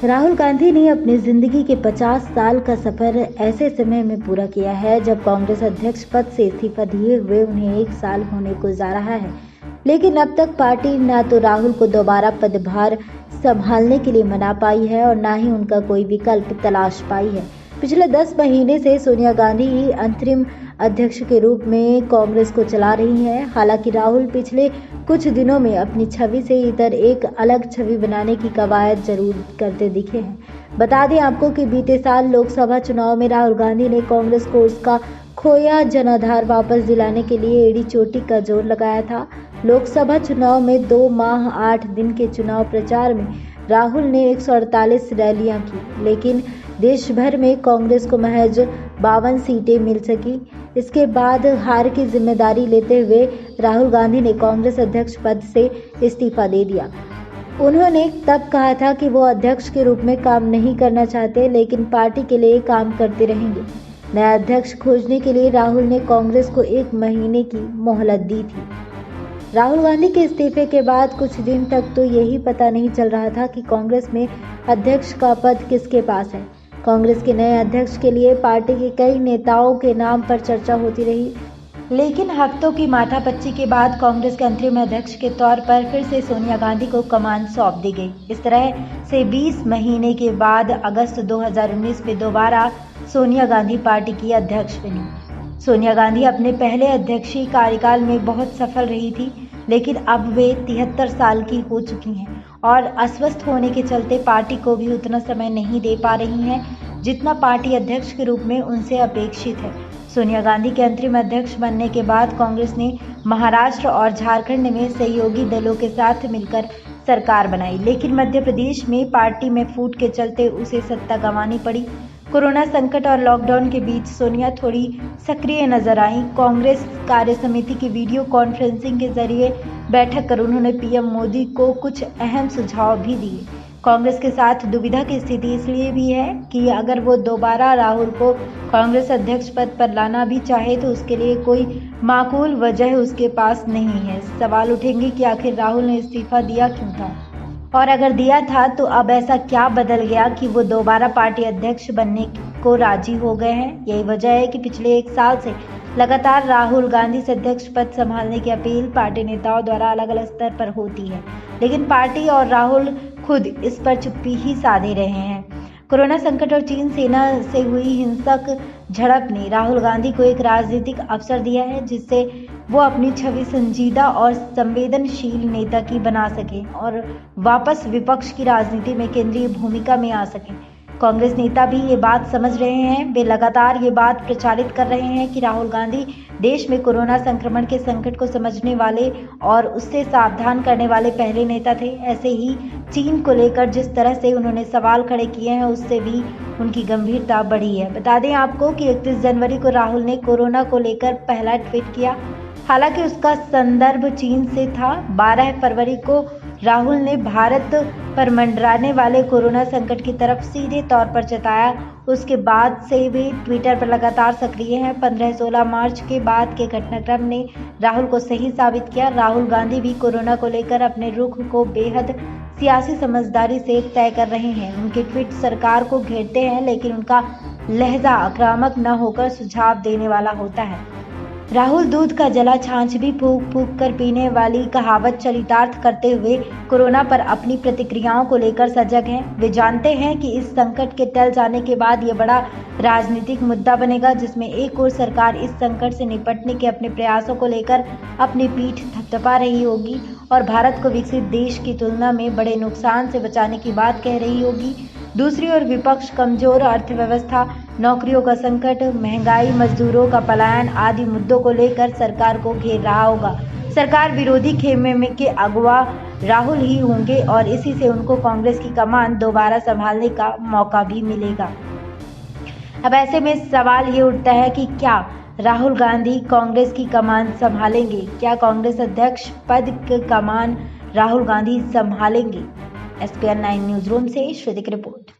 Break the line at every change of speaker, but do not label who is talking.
राहुल गांधी ने अपनी जिंदगी के 50 साल का सफर ऐसे समय में पूरा किया है जब कांग्रेस अध्यक्ष पद से इस्तीफा दिए हुए उन्हें 1 साल होने को जा रहा है। लेकिन अब तक पार्टी न तो राहुल को दोबारा पदभार संभालने के लिए मना पाई है और न ही उनका कोई विकल्प तलाश पाई है। पिछले 10 महीने से सोनिया गांधी ही अंतरिम अध्यक्ष के रूप में कांग्रेस को चला रही हैं। हालांकि राहुल पिछले कुछ दिनों में अपनी छवि से इधर एक अलग छवि बनाने की कवायद जरूर करते दिखे हैं। बता दें आपको कि बीते साल लोकसभा चुनाव में राहुल गांधी ने कांग्रेस को उसका खोया जनाधार वापस दिलाने के लिए एड़ी चोटी का जोर लगाया था। लोकसभा चुनाव में 2 माह 8 दिन के चुनाव प्रचार में राहुल ने 148 रैलियां की, लेकिन देश भर में कांग्रेस को महज 52 सीटें मिल सकी। इसके बाद हार की जिम्मेदारी लेते हुए राहुल गांधी ने कांग्रेस अध्यक्ष पद से इस्तीफा दे दिया। उन्होंने तब कहा था कि वो अध्यक्ष के रूप में काम नहीं करना चाहते, लेकिन पार्टी के लिए काम करते रहेंगे। नया अध्यक्ष खोजने के लिए राहुल ने कांग्रेस को 1 महीने की मोहलत दी थी। राहुल गांधी के इस्तीफे के बाद कुछ दिन तक तो यही पता नहीं चल रहा था कि कांग्रेस में अध्यक्ष का पद किसके पास है। कांग्रेस के नए अध्यक्ष के लिए पार्टी के कई नेताओं के नाम पर चर्चा होती रही, लेकिन हफ्तों की माथापच्ची के बाद कांग्रेस के अंतरिम अध्यक्ष के तौर पर फिर से सोनिया गांधी को कमान सौंप दी गई। इस तरह से 20 महीने के बाद अगस्त 2019 में दोबारा सोनिया गांधी पार्टी की अध्यक्ष बनी। सोनिया गांधी अपने पहले अध्यक्षीय कार्यकाल में बहुत सफल रही थी, लेकिन अब वे 73 साल की हो चुकी हैं और अस्वस्थ होने के चलते पार्टी को भी उतना समय नहीं दे पा रही हैं जितना पार्टी अध्यक्ष के रूप में उनसे अपेक्षित है। सोनिया गांधी के अंतरिम अध्यक्ष बनने के बाद कांग्रेस ने महाराष्ट्र और झारखंड में सहयोगी दलों के साथ मिलकर सरकार बनाई, लेकिन मध्य प्रदेश में पार्टी में फूट के चलते उसे सत्ता गंवानी पड़ी। कोरोना संकट और लॉकडाउन के बीच सोनिया थोड़ी सक्रिय नजर आई। कांग्रेस कार्य समिति की वीडियो कॉन्फ्रेंसिंग के जरिए बैठक कर उन्होंने पीएम मोदी को कुछ अहम सुझाव भी दिए। कांग्रेस के साथ दुविधा की स्थिति इसलिए भी है कि अगर वो दोबारा राहुल को कांग्रेस अध्यक्ष पद पर लाना भी चाहे तो उसके लिए कोई माकूल वजह उसके पास नहीं है। सवाल उठेंगे कि आखिर राहुल ने इस्तीफा दिया क्यों था, और अगर दिया था तो अब ऐसा क्या बदल गया कि वो दोबारा पार्टी अध्यक्ष बनने को राजी हो गए हैं। यही वजह है कि पिछले 1 साल से लगातार राहुल गांधी से अध्यक्ष पद संभालने की अपील पार्टी नेताओं द्वारा अलग अलग स्तर पर होती है, लेकिन पार्टी और राहुल खुद इस पर चुप्पी ही साधे रहे हैं। कोरोना संकट और चीन सेना से हुई हिंसक झड़प ने राहुल गांधी को एक राजनीतिक अवसर दिया है, जिससे वो अपनी छवि संजीदा और संवेदनशील नेता की बना सकें और वापस विपक्ष की राजनीति में केंद्रीय भूमिका में आ सकें। कांग्रेस नेता भी ये बात समझ रहे हैं। वे लगातार ये बात प्रचारित कर रहे हैं कि राहुल गांधी देश में कोरोना संक्रमण के संकट को समझने वाले और उससे सावधान करने वाले पहले नेता थे। ऐसे ही चीन को लेकर जिस तरह से उन्होंने सवाल खड़े किए हैं, उससे भी उनकी गंभीरता बढ़ी है। बता दें आपको कि 31 जनवरी को राहुल ने कोरोना को लेकर पहला ट्वीट किया, हालांकि उसका संदर्भ चीन से था। 12 फरवरी को राहुल ने भारत पर मंडराने वाले कोरोना संकट की तरफ सीधे तौर पर जताया। उसके बाद से वे ट्विटर पर लगातार सक्रिय हैं। 15-16 मार्च के बाद के घटनाक्रम ने राहुल को सही साबित किया। राहुल गांधी भी कोरोना को लेकर अपने रुख को बेहद सियासी समझदारी से तय कर रहे हैं। उनके ट्वीट सरकार को घेरते हैं, लेकिन उनका लहजा आक्रामक न होकर सुझाव देने वाला होता है। राहुल दूध का जला छाछ भी फूंक फूंक कर पीने वाली कहावत चरितार्थ करते हुए कोरोना पर अपनी प्रतिक्रियाओं को लेकर सजग हैं। वे जानते हैं कि इस संकट के टल जाने के बाद ये बड़ा राजनीतिक मुद्दा बनेगा, जिसमें एक ओर सरकार इस संकट से निपटने के अपने प्रयासों को लेकर अपनी पीठ थपथपा रही होगी और भारत को विकसित देश की तुलना में बड़े नुकसान से बचाने की बात कह रही होगी। दूसरी ओर विपक्ष कमजोर अर्थव्यवस्था, नौकरियों का संकट, महंगाई, मजदूरों का पलायन आदि मुद्दों को लेकर सरकार को घेर रहा होगा। सरकार विरोधी खेमे में के अगुवा राहुल ही होंगे और इसी से उनको कांग्रेस की कमान दोबारा संभालने का मौका भी मिलेगा। अब ऐसे में सवाल ये उठता है कि क्या राहुल गांधी कांग्रेस की कमान संभालेंगे? क्या कांग्रेस अध्यक्ष पद की कमान राहुल गांधी संभालेंगे? SPN 9 न्यूज रूम से श्रुति की रिपोर्ट।